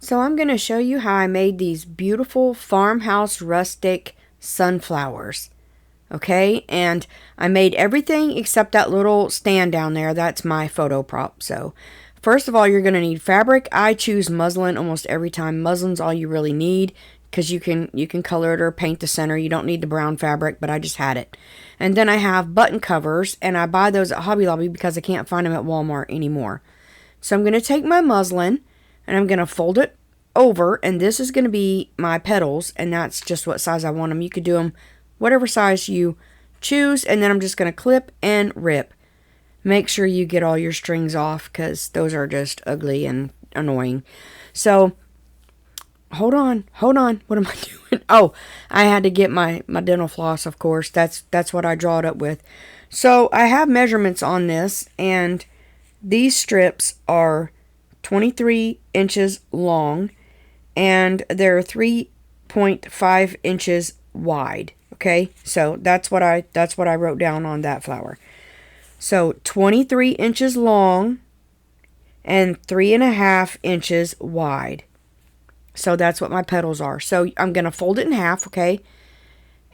So I'm going to show you how I made these beautiful Farmhouse Rustic sunflowers. Okay, and I made everything except that little stand down there. That's my photo prop. So first of all, you're going to need fabric. I choose muslin almost every time. Muslin's all you really need because you can color it or paint the center. You don't need the brown fabric, but I just had it. And then I have button covers, and I buy those at Hobby Lobby because I can't find them at Walmart anymore. So I'm going to take my muslin and I'm going to fold it over, and this is going to be my petals, and that's just what size I want them. You could do them whatever size you choose, and then I'm just going to clip and rip. Make sure you get all your strings off because those are just ugly and annoying. So hold on, what am I doing? Oh, I had to get my dental floss, of course. That's what I draw it up with. So I have measurements on this, and these strips are 23 inches long and they're 3.5 inches wide. Okay, so that's what I wrote down on that flower. So 23 inches long and 3.5 inches wide. So that's what my petals are. So I'm gonna fold it in half, okay?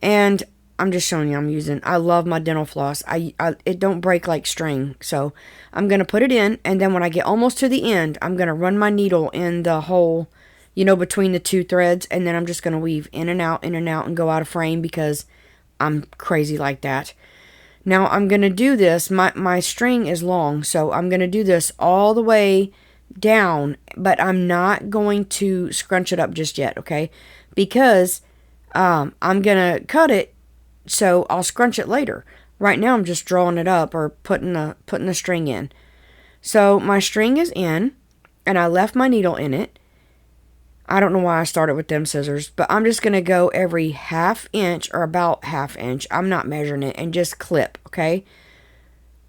And I'm just showing you I love my dental floss. It don't break like string. So I'm gonna put it in, and then when I get almost to the end, I'm gonna run my needle in the hole, between the two threads, and then I'm just going to weave in and out, and go out of frame because I'm crazy like that. Now I'm going to do this, my string is long, so I'm going to do this all the way down, but I'm not going to scrunch it up just yet, okay? Because I'm going to cut it, so I'll scrunch it later. Right now I'm just drawing it up or putting the string in. So my string is in, and I left my needle in it. I don't know why I started with them scissors, but I'm just going to go every half inch or about half inch. I'm not measuring it, and just clip, okay?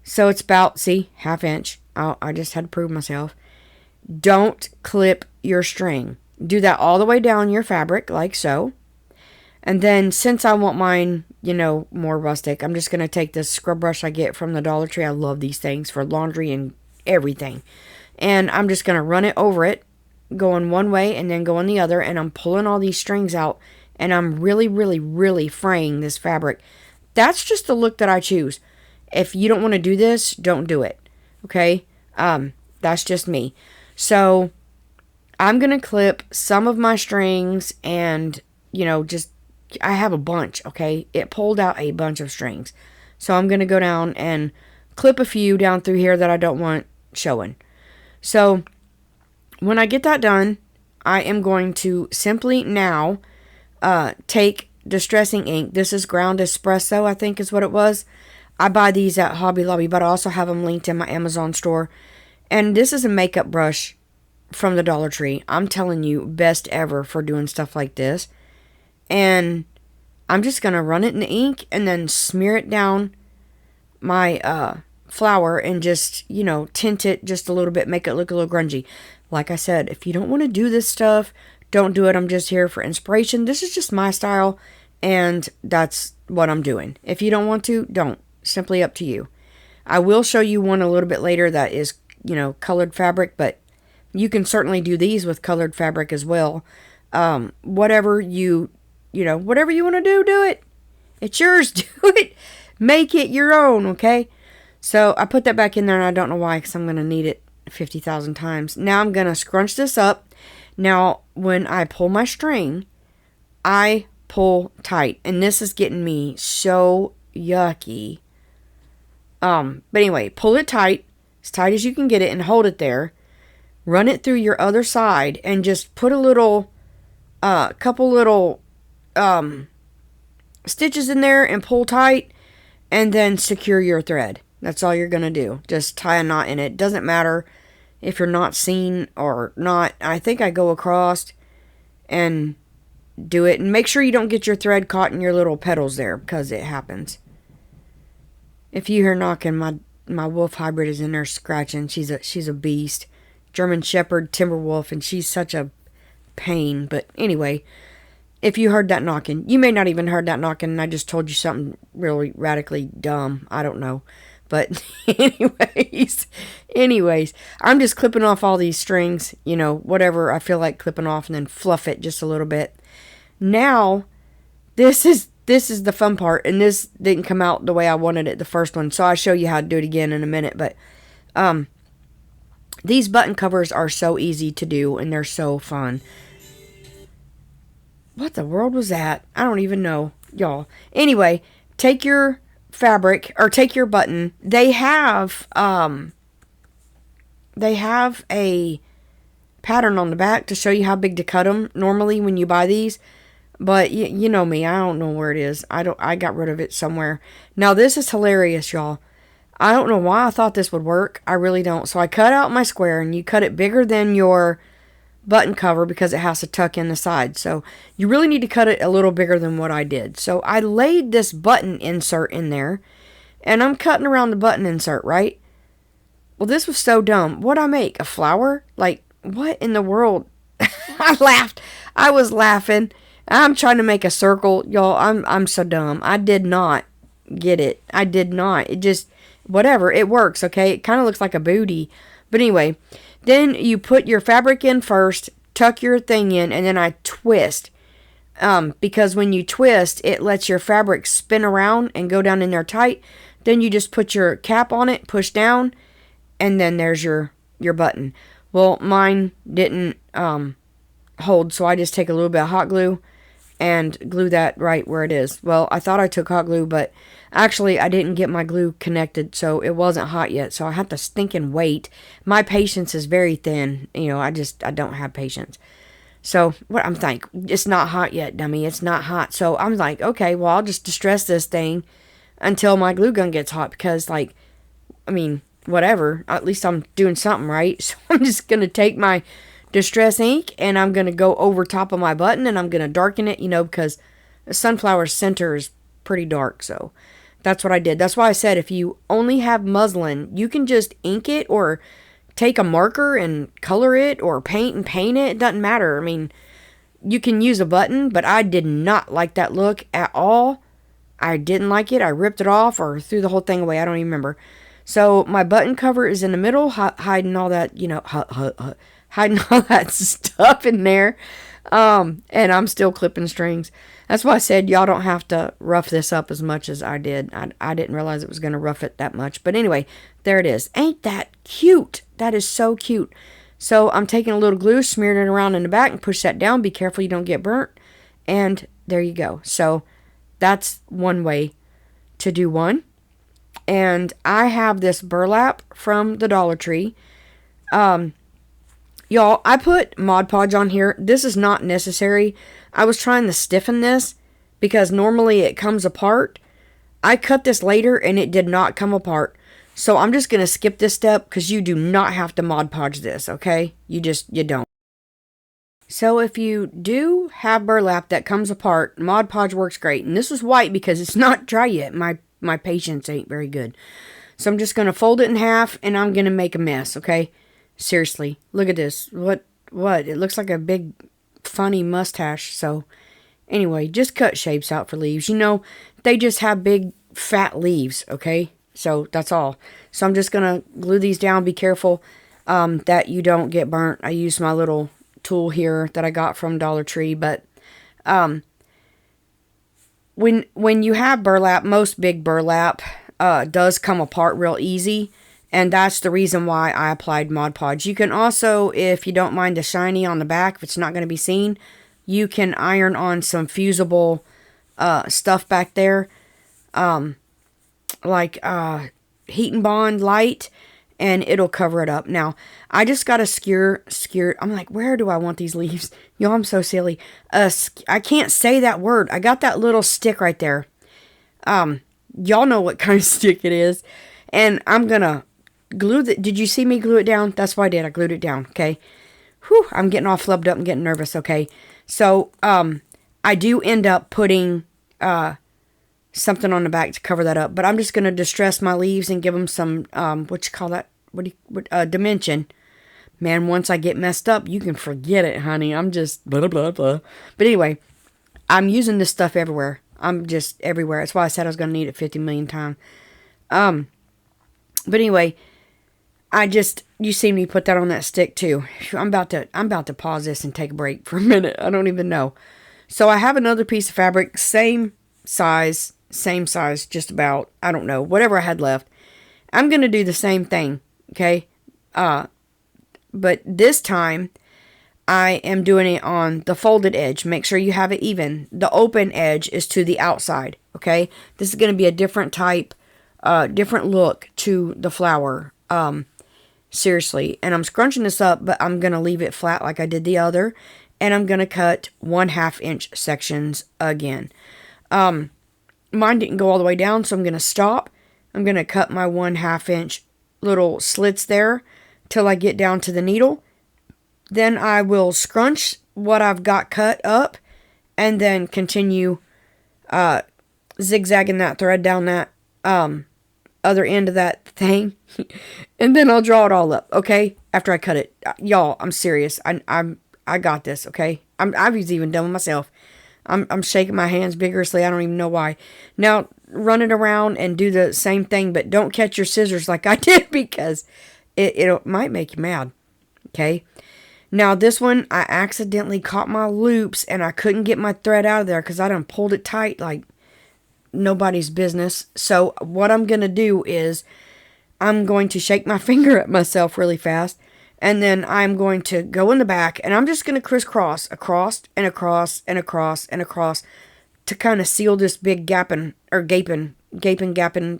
So it's about, see, half inch. I just had to prove myself. Don't clip your string. Do that all the way down your fabric, like so. And then since I want mine, more rustic, I'm just going to take this scrub brush I get from the Dollar Tree. I love these things for laundry and everything. And I'm just going to run it over it, going one way and then going the other, and I'm pulling all these strings out, and I'm really, really, really fraying this fabric. That's just the look that I choose. If you don't want to do this, don't do it. Okay? That's just me. So I'm gonna clip some of my strings, and I have a bunch, okay? It pulled out a bunch of strings. So I'm gonna go down and clip a few down through here that I don't want showing. So when I get that done, I am going to simply now take distressing ink. This is ground espresso, I think is what it was. I buy these at Hobby Lobby, but I also have them linked in my Amazon store. And this is a makeup brush from the Dollar Tree. I'm telling you, best ever for doing stuff like this. And I'm just going to run it in the ink and then smear it down my flower and just, tint it just a little bit, make it look a little grungy. Like I said, if you don't want to do this stuff, don't do it. I'm just here for inspiration. This is just my style, and that's what I'm doing. If you don't want to, don't. Simply up to you. I will show you one a little bit later that is, colored fabric, but you can certainly do these with colored fabric as well. Whatever you want to do it. It's yours. Do it. Make it your own, okay? So I put that back in there, and I don't know why, because I'm going to need it 50,000 times. Now I'm going to scrunch this up. Now, when I pull my string, I pull tight. And this is getting me so yucky. But anyway, pull it tight as you can get it, and hold it there. Run it through your other side, and just put a couple little stitches in there, and pull tight, and then secure your thread. That's all you're going to do. Just tie a knot in it. Doesn't matter if you're not seen or not. I think I go across and do it. And make sure you don't get your thread caught in your little petals there, because it happens. If you hear knocking, my wolf hybrid is in there scratching. She's a beast. German Shepherd Timberwolf, and she's such a pain. But anyway, if you heard that knocking, you may not even heard that knocking, and I just told you something really radically dumb. I don't know. But anyways, I'm just clipping off all these strings, whatever I feel like clipping off, and then fluff it just a little bit. Now, this is the fun part, and this didn't come out the way I wanted it the first one, so I'll show you how to do it again in a minute. But these button covers are so easy to do, and they're so fun. What the world was that? I don't even know, y'all. Anyway, take your fabric, or take your button. They have a pattern on the back to show you how big to cut them normally when you buy these. But you know me, I don't know where it is. I got rid of it somewhere. Now this is hilarious, y'all. I don't know why I thought this would work. I really don't. So I cut out my square, and you cut it bigger than your button cover because it has to tuck in the side. So you really need to cut it a little bigger than what I did. So I laid this button insert in there, and I'm cutting around the button insert, right? Well, this was so dumb. What'd I make? A flower? Like, what in the world? I laughed. I was laughing. I'm trying to make a circle. Y'all, I'm so dumb. I did not get it. I did not. It just, whatever. It works, okay? It kind of looks like a booty. But anyway, then you put your fabric in first, tuck your thing in, and then I twist. Because when you twist, it lets your fabric spin around and go down in there tight. Then you just put your cap on it, push down, and then there's your button. Well, mine didn't hold, so I just take a little bit of hot glue and glue that right where it is. Well, I thought I took hot glue, but actually I didn't get my glue connected, so it wasn't hot yet. So I have to stinking wait. My patience is very thin. I don't have patience. So what I'm thinking, it's not hot yet, dummy. It's not hot. So I'm like, okay, well, I'll just distress this thing until my glue gun gets hot, because whatever. At least I'm doing something right. So I'm just going to take my Distress ink, and I'm going to go over top of my button, and I'm going to darken it, because the sunflower center is pretty dark. So that's what I did. That's why I said if you only have muslin, you can just ink it or take a marker and color it or paint and paint it. It doesn't matter. You can use a button, but I did not like that look at all. I didn't like it. I ripped it off or threw the whole thing away. I don't even remember. So my button cover is in the middle, hiding all that, hiding all that stuff in there. And I'm still clipping strings. That's why I said y'all don't have to rough this up as much as I did. I didn't realize it was going to rough it that much. But anyway, there it is. Ain't that cute? That is so cute. So I'm taking a little glue, smearing it around in the back, and push that down. Be careful you don't get burnt. And there you go. So that's one way to do one. And I have this burlap from the Dollar Tree. Y'all, I put Mod Podge on here. This is not necessary. I was trying to stiffen this because normally it comes apart. I cut this later and it did not come apart. So I'm just going to skip this step because you do not have to Mod Podge this, okay? You don't. So if you do have burlap that comes apart, Mod Podge works great. And this is white because it's not dry yet. My patience ain't very good. So I'm just going to fold it in half and I'm going to make a mess, okay? Seriously, look at this. What? It looks like a big, funny mustache. So, anyway, just cut shapes out for leaves. They just have big, fat leaves, okay? So, that's all. So, I'm just going to glue these down. Be careful that you don't get burnt. I used my little tool here that I got from Dollar Tree. But, when you have burlap, most big burlap does come apart real easy. And that's the reason why I applied Mod Podge. You can also, if you don't mind the shiny on the back, if it's not going to be seen, you can iron on some fusible stuff back there. Like Heat and Bond light, and it'll cover it up. Now, I just got to skewer. I'm like, where do I want these leaves? Y'all, I'm so silly. I can't say that word. I got that little stick right there. Y'all know what kind of stick it is. And I'm going to glue did you see me glue it down? That's what I did. I glued it down, okay? Whew, I'm getting all flubbed up and getting nervous, okay? So, I do end up putting something on the back to cover that up. But I'm just going to distress my leaves and give them some, dimension. Man, once I get messed up, you can forget it, honey. I'm just blah, blah, blah. But anyway, I'm using this stuff everywhere. I'm just everywhere. That's why I said I was going to need it 50 million times. But anyway, you see me put that on that stick too. I'm about to pause this and take a break for a minute. I don't even know. So I have another piece of fabric, same size, just about, I don't know, whatever I had left. I'm going to do the same thing, okay? But this time, I am doing it on the folded edge. Make sure you have it even. The open edge is to the outside, okay? This is going to be a different type, different look to the flower. Seriously. And I'm scrunching this up, but I'm going to leave it flat like I did the other. And I'm going to cut 1/2 inch sections again. Mine didn't go all the way down, so I'm going to stop. I'm going to cut my 1/2 inch little slits there till I get down to the needle. Then I will scrunch what I've got cut up and then continue zigzagging that thread down that other end of that thing. And then I'll draw it all up, okay? After I cut it. Y'all, I'm serious. I got this, okay? I was even done with myself. I'm shaking my hands vigorously. I don't even know why. Now, run it around and do the same thing, but don't catch your scissors like I did because it might make you mad, okay? Now, this one, I accidentally caught my loops and I couldn't get my thread out of there because I done pulled it tight like nobody's business. So, what I'm going to do is I'm going to shake my finger at myself really fast. And then I'm going to go in the back and I'm just going to crisscross across and across and across and across to kind of seal this big gaping,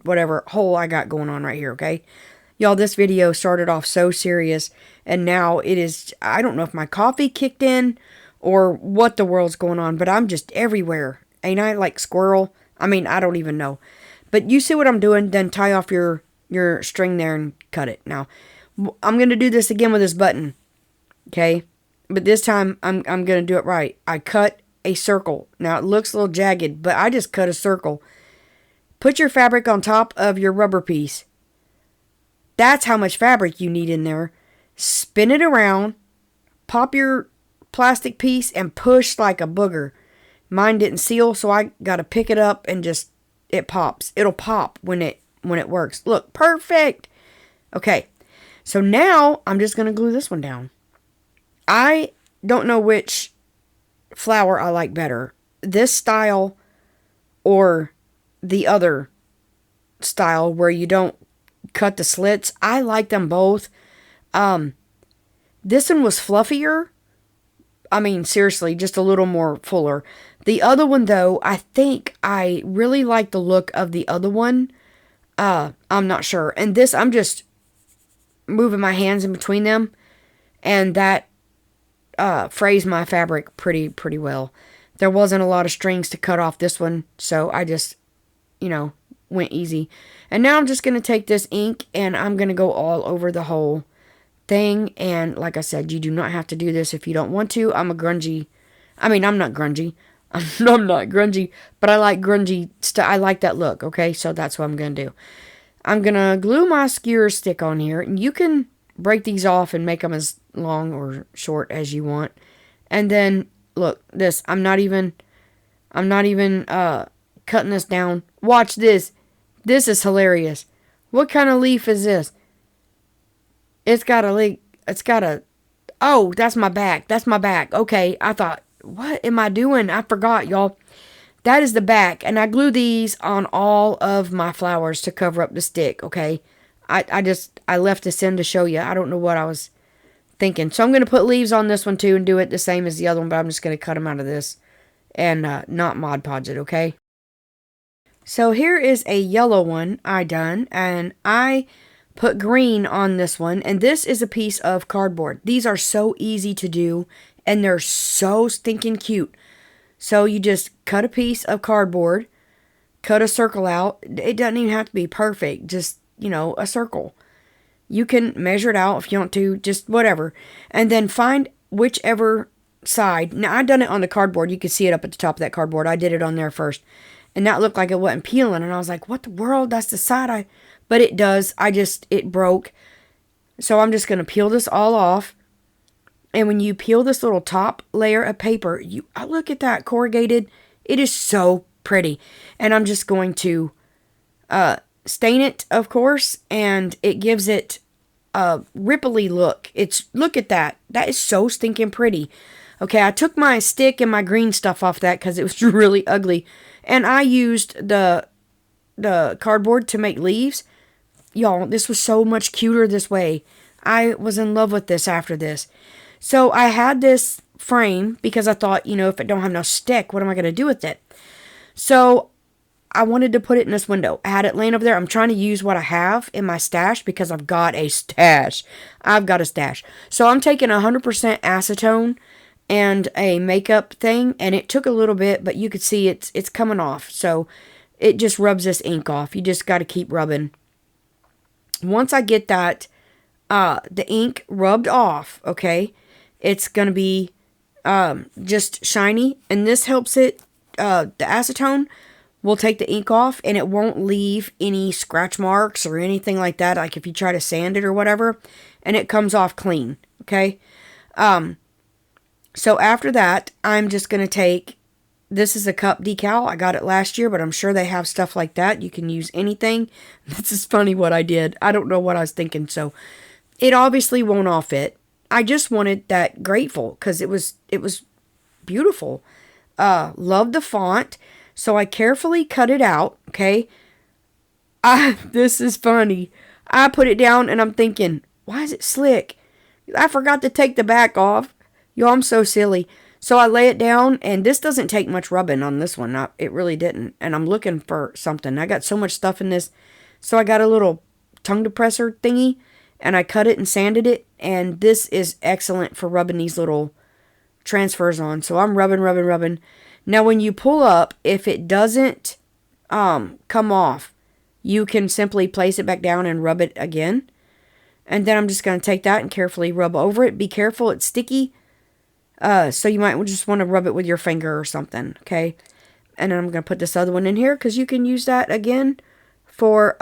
whatever hole I got going on right here, okay? Y'all, this video started off so serious and now it is, I don't know if my coffee kicked in or what the world's going on, but I'm just everywhere. Ain't I like squirrel? I mean, I don't even know. But you see what I'm doing, then tie off your string there and cut it. Now, I'm going to do this again with this button, okay? But this time, I'm going to do it right. I cut a circle. Now, it looks a little jagged, but I just cut a circle. Put your fabric on top of your rubber piece. That's how much fabric you need in there. Spin it around, pop your plastic piece, and push like a booger. Mine didn't seal, so I got to pick it up and just, it pops. It'll pop when it works. Look, perfect. Okay. So now, I'm just going to glue this one down. I don't know which flower I like better. This style or the other style where you don't cut the slits. I like them both. This one was fluffier. I mean, seriously, just a little more fuller. The other one, though, I think I really like the look of the other one. I'm not sure. And this, I'm just moving my hands in between them, and that phrased my fabric pretty well. There wasn't a lot of strings to cut off this one, so I just, went easy. And now I'm just going to take this ink, and I'm going to go all over the whole thing. And like I said, you do not have to do this if you don't want to. I'm not grungy. I'm not grungy, but I like grungy stuff. I like that look, okay? So that's what I'm going to do. I'm going to glue my skewer stick on here, and you can break these off and make them as long or short as you want. And then, look, this, I'm not even cutting this down. Watch this. This is hilarious. What kind of leaf is this? It's got a leaf. Oh, that's my back. Okay, I thought, what am I doing? I forgot, y'all. That is the back, and I glue these on all of my flowers to cover up the stick, okay? I left this in to show you. I don't know what I was thinking. So I'm going to put leaves on this one too and do it the same as the other one, but I'm just going to cut them out of this and not Mod Podge it, okay? So here is a yellow one I done, and I put green on this one, and this is a piece of cardboard. These are so easy to do, and they're so stinking cute. So you just cut a piece of cardboard, cut a circle out. It doesn't even have to be perfect, just, a circle. You can measure it out if you want to, just whatever. And then find whichever side. Now, I done it on the cardboard. You can see it up at the top of that cardboard. I did it on there first. And that looked like it wasn't peeling. And I was like, what the world? That's the side But it does. It broke. So I'm just going to peel this all off. And when you peel this little top layer of paper, look at that corrugated. It is so pretty. And I'm just going to stain it, of course, and it gives it a ripply look. Look at that. That is so stinking pretty. Okay, I took my stick and my green stuff off that because it was really ugly. And I used the cardboard to make leaves. Y'all, this was so much cuter this way. I was in love with this after this. So I had this frame because I thought, if it don't have no stick, what am I going to do with it? So I wanted to put it in this window. I had it laying over there. I'm trying to use what I have in my stash because I've got a stash. So I'm taking 100% acetone and a makeup thing, and it took a little bit, but you could see it's coming off. So it just rubs this ink off. You just got to keep rubbing. Once I get that the ink rubbed off, okay, it's going to be just shiny, and this helps it. The acetone will take the ink off, and it won't leave any scratch marks or anything like that, like if you try to sand it or whatever, and it comes off clean, okay? So after that, I'm just going to take, this is a cup decal. I got it last year, but I'm sure they have stuff like that. You can use anything. This is funny what I did. I don't know what I was thinking, so it obviously won't all fit. I just wanted that grateful because it was beautiful. Loved the font, so I carefully cut it out, okay? This is funny. I put it down and I'm thinking, why is it slick? I forgot to take the back off. Yo, I'm so silly. So I lay it down, and this doesn't take much rubbing on this one. It really didn't. And I'm looking for something. I got so much stuff in this. So I got a little tongue depressor thingy, and I cut it and sanded it. And this is excellent for rubbing these little transfers on. So I'm rubbing. Now when you pull up, if it doesn't come off, you can simply place it back down and rub it again. And then I'm just going to take that and carefully rub over it. Be careful, it's sticky. So you might just want to rub it with your finger or something, okay? And then I'm going to put this other one in here because you can use that again for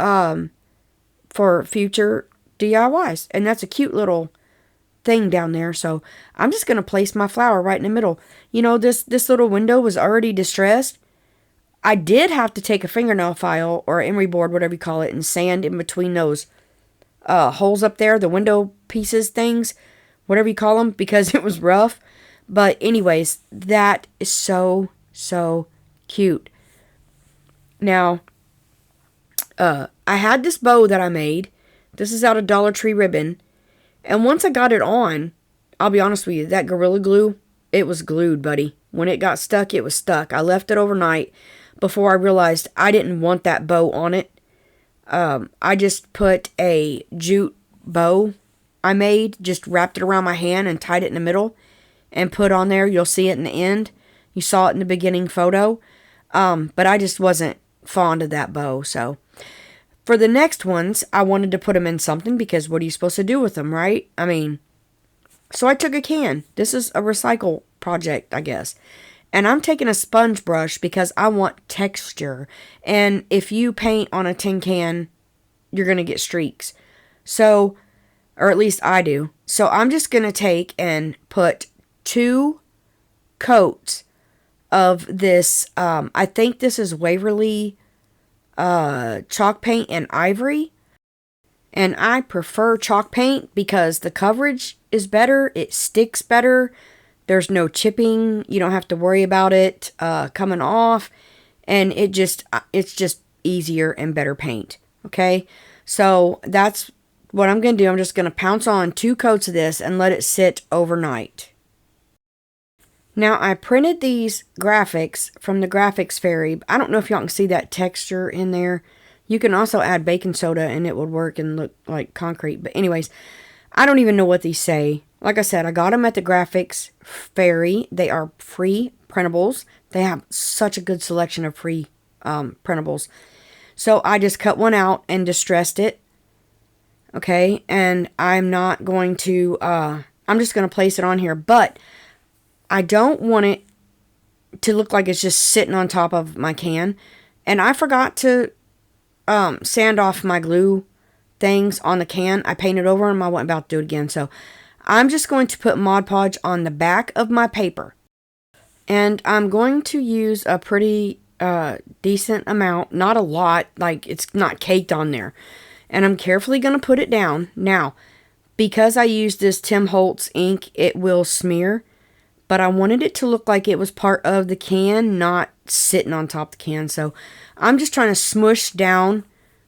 future DIYs. And that's a cute little thing down there. So I'm just going to place my flower right in the middle. This little window was already distressed. I did have to take a fingernail file or emery board, whatever you call it, and sand in between those holes up there, the window pieces things, whatever you call them, because it was rough. But anyways, that is so cute. Now, I had this bow that I made. This is out of Dollar Tree ribbon. And once I got it on, I'll be honest with you, that Gorilla Glue, it was glued, buddy. When it got stuck, it was stuck. I left it overnight before I realized I didn't want that bow on it. I just put a jute bow I made, just wrapped it around my hand and tied it in the middle and put on there. You'll see it in the end. You saw it in the beginning photo. But I just wasn't fond of that bow. So for the next ones, I wanted to put them in something because what are you supposed to do with them, right? So I took a can. This is a recycle project, I guess. And I'm taking a sponge brush because I want texture. And if you paint on a tin can, you're going to get streaks. So, or at least I do. So I'm just going to take and put 2 coats of this. I think this is Waverly chalk paint and ivory. And I prefer chalk paint because the coverage is better. It sticks better. There's no chipping. You don't have to worry about it coming off. And it's just easier and better paint. Okay? So that's what I'm going to do. I'm just going to pounce on 2 coats of this and let it sit overnight. Now, I printed these graphics from the Graphics Fairy. I don't know if y'all can see that texture in there. You can also add baking soda and it would work and look like concrete. But anyways, I don't even know what these say. Like I said, I got them at the Graphics Fairy. They are free printables. They have such a good selection of free printables. So I just cut one out and distressed it. Okay, and I'm not going to, I'm just going to place it on here. But I don't want it to look like it's just sitting on top of my can. And I forgot to sand off my glue things on the can. I painted over them. I wasn't about to do it again. So I'm just going to put Mod Podge on the back of my paper. And I'm going to use a pretty decent amount, not a lot, like it's not caked on there. And I'm carefully going to put it down. Now, because I used this Tim Holtz ink, it will smear, but I wanted it to look like it was part of the can, not sitting on top of the can. So I'm just trying to smush down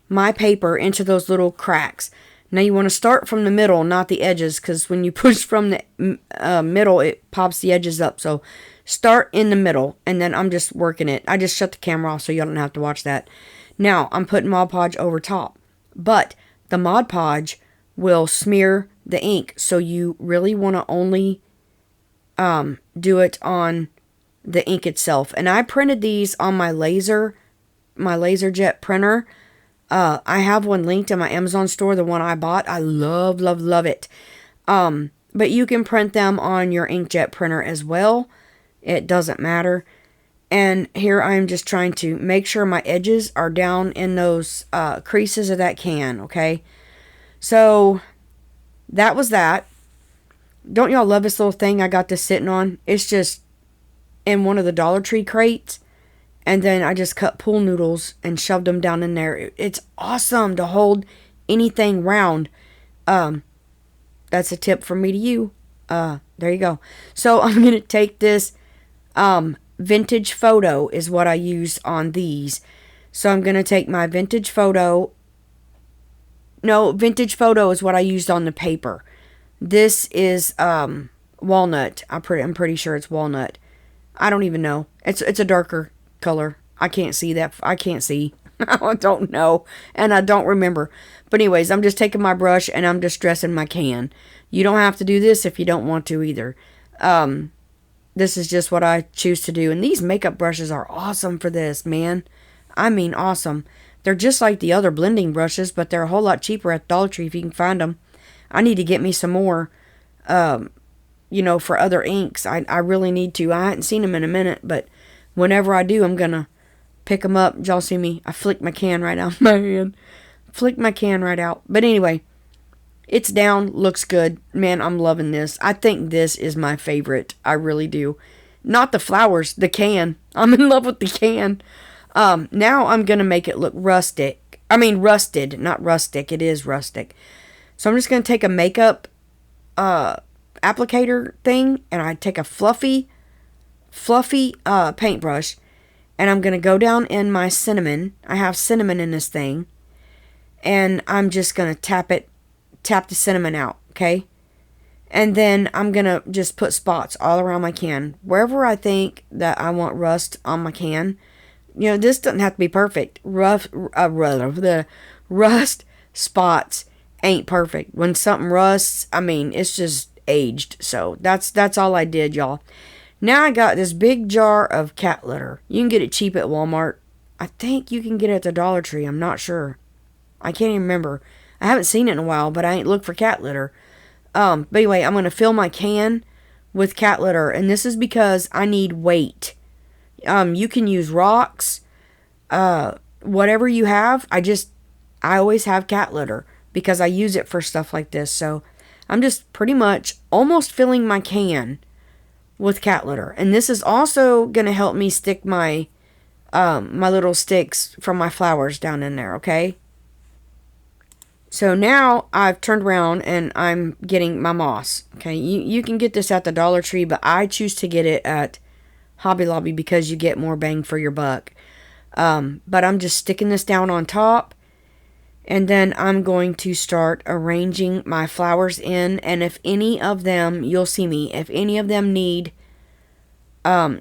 my paper into those little cracks. Now you want to start from the middle, not the edges, because when you push from the middle, it pops the edges up. So start in the middle, and then I'm just working it. I just shut the camera off so you don't have to watch that. Now I'm putting Mod Podge over top, but the Mod Podge will smear the ink, so you really want to only do it on the ink itself. And I printed these on my LaserJet printer. I have one linked in my Amazon store, the one I bought. I love, love, love it. But you can print them on your inkjet printer as well. It doesn't matter. And here I'm just trying to make sure my edges are down in those creases of that can, okay? So that was that. Don't y'all love this little thing I got this sitting on? It's just in one of the Dollar Tree crates. And then I just cut pool noodles and shoved them down in there. It's awesome to hold anything round. That's a tip from me to you. There you go. So I'm going to take this vintage photo is what I used on these. So I'm going to take my vintage photo. No, vintage photo is what I used on the paper. This is walnut. I'm pretty sure it's walnut. I don't even know. It's a darker color. I can't see that. I can't see. I don't know. And I don't remember. But anyways, I'm just taking my brush and I'm just dressing my can. You don't have to do this if you don't want to either. This is just what I choose to do. And these makeup brushes are awesome for this, man. I mean, awesome. They're just like the other blending brushes, but they're a whole lot cheaper at Dollar Tree if you can find them. I need to get me some more, for other inks. I really need to. I hadn't seen them in a minute, but whenever I do, I'm going to pick them up. Y'all see me? I flicked my can right out of my hand. Flicked my can right out. But anyway, it's down. Looks good. Man, I'm loving this. I think this is my favorite. I really do. Not the flowers, the can. I'm in love with the can. Now I'm going to make it look rustic. I mean rusted, not rustic. It is rustic. So I'm just going to take a makeup applicator thing, and I take a fluffy paintbrush, and I'm going to go down in my cinnamon. I have cinnamon in this thing, and I'm just going to tap the cinnamon out, okay? And then I'm going to just put spots all around my can. Wherever I think that I want rust on my can, this doesn't have to be perfect. The rust spots ain't perfect. When something rusts, I mean, it's just aged. So that's all I did, y'all. Now I got this big jar of cat litter. You can get it cheap at Walmart. I think you can get it at the Dollar Tree. I'm not sure. I can't even remember. I haven't seen it in a while, but I ain't looked for cat litter. But anyway, I'm going to fill my can with cat litter. And this is because I need weight. You can use rocks. Whatever you have. I always have cat litter because I use it for stuff like this. So I'm just pretty much almost filling my can with cat litter. And this is also going to help me stick my my little sticks from my flowers down in there, okay? So now I've turned around and I'm getting my moss, okay? You can get this at the Dollar Tree, but I choose to get it at Hobby Lobby because you get more bang for your buck. But I'm just sticking this down on top. And then I'm going to start arranging my flowers in. And if any of them, you'll see me, if any of them need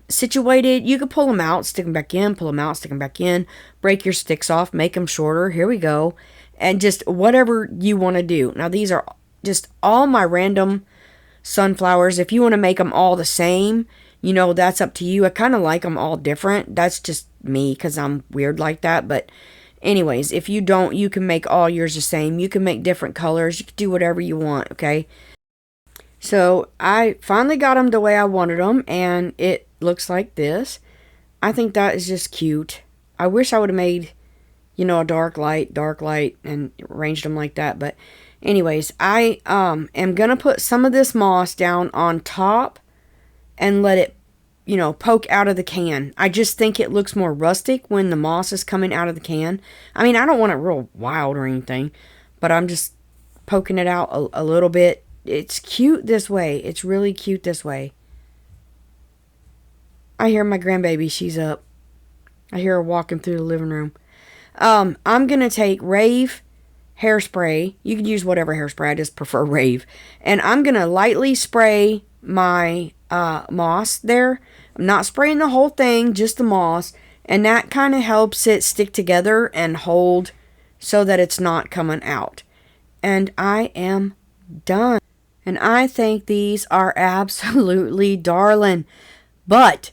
situated, you can pull them out, stick them back in, pull them out, stick them back in, break your sticks off, make them shorter. Here we go. And just whatever you want to do. Now, these are just all my random sunflowers. If you want to make them all the same, that's up to you. I kind of like them all different. That's just me because I'm weird like that. But anyways, if you don't, you can make all yours the same. You can make different colors. You can do whatever you want, okay? So I finally got them the way I wanted them, and it looks like this. I think that is just cute. I wish I would have made, a dark light, and arranged them like that. But anyways, I am going to put some of this moss down on top and let it poke out of the can. I just think it looks more rustic when the moss is coming out of the can. I mean, I don't want it real wild or anything, but I'm just poking it out a little bit. It's cute this way. It's really cute this way. I hear my grandbaby. She's up. I hear her walking through the living room. I'm going to take Rave hairspray. You can use whatever hairspray. I just prefer Rave. And I'm going to lightly spray my moss there. I'm not spraying the whole thing, just the moss. And that kind of helps it stick together and hold so that it's not coming out. And I am done. And I think these are absolutely darling. But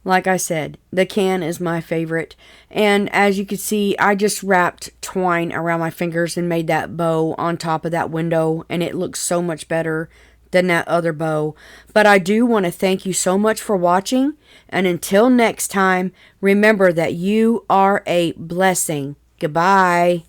like I said, the can is my favorite. And as you can see, I just wrapped twine around my fingers and made that bow on top of that window. And it looks so much better than that other bow. But I do want to thank you so much for watching. And until next time, remember that you are a blessing. Goodbye.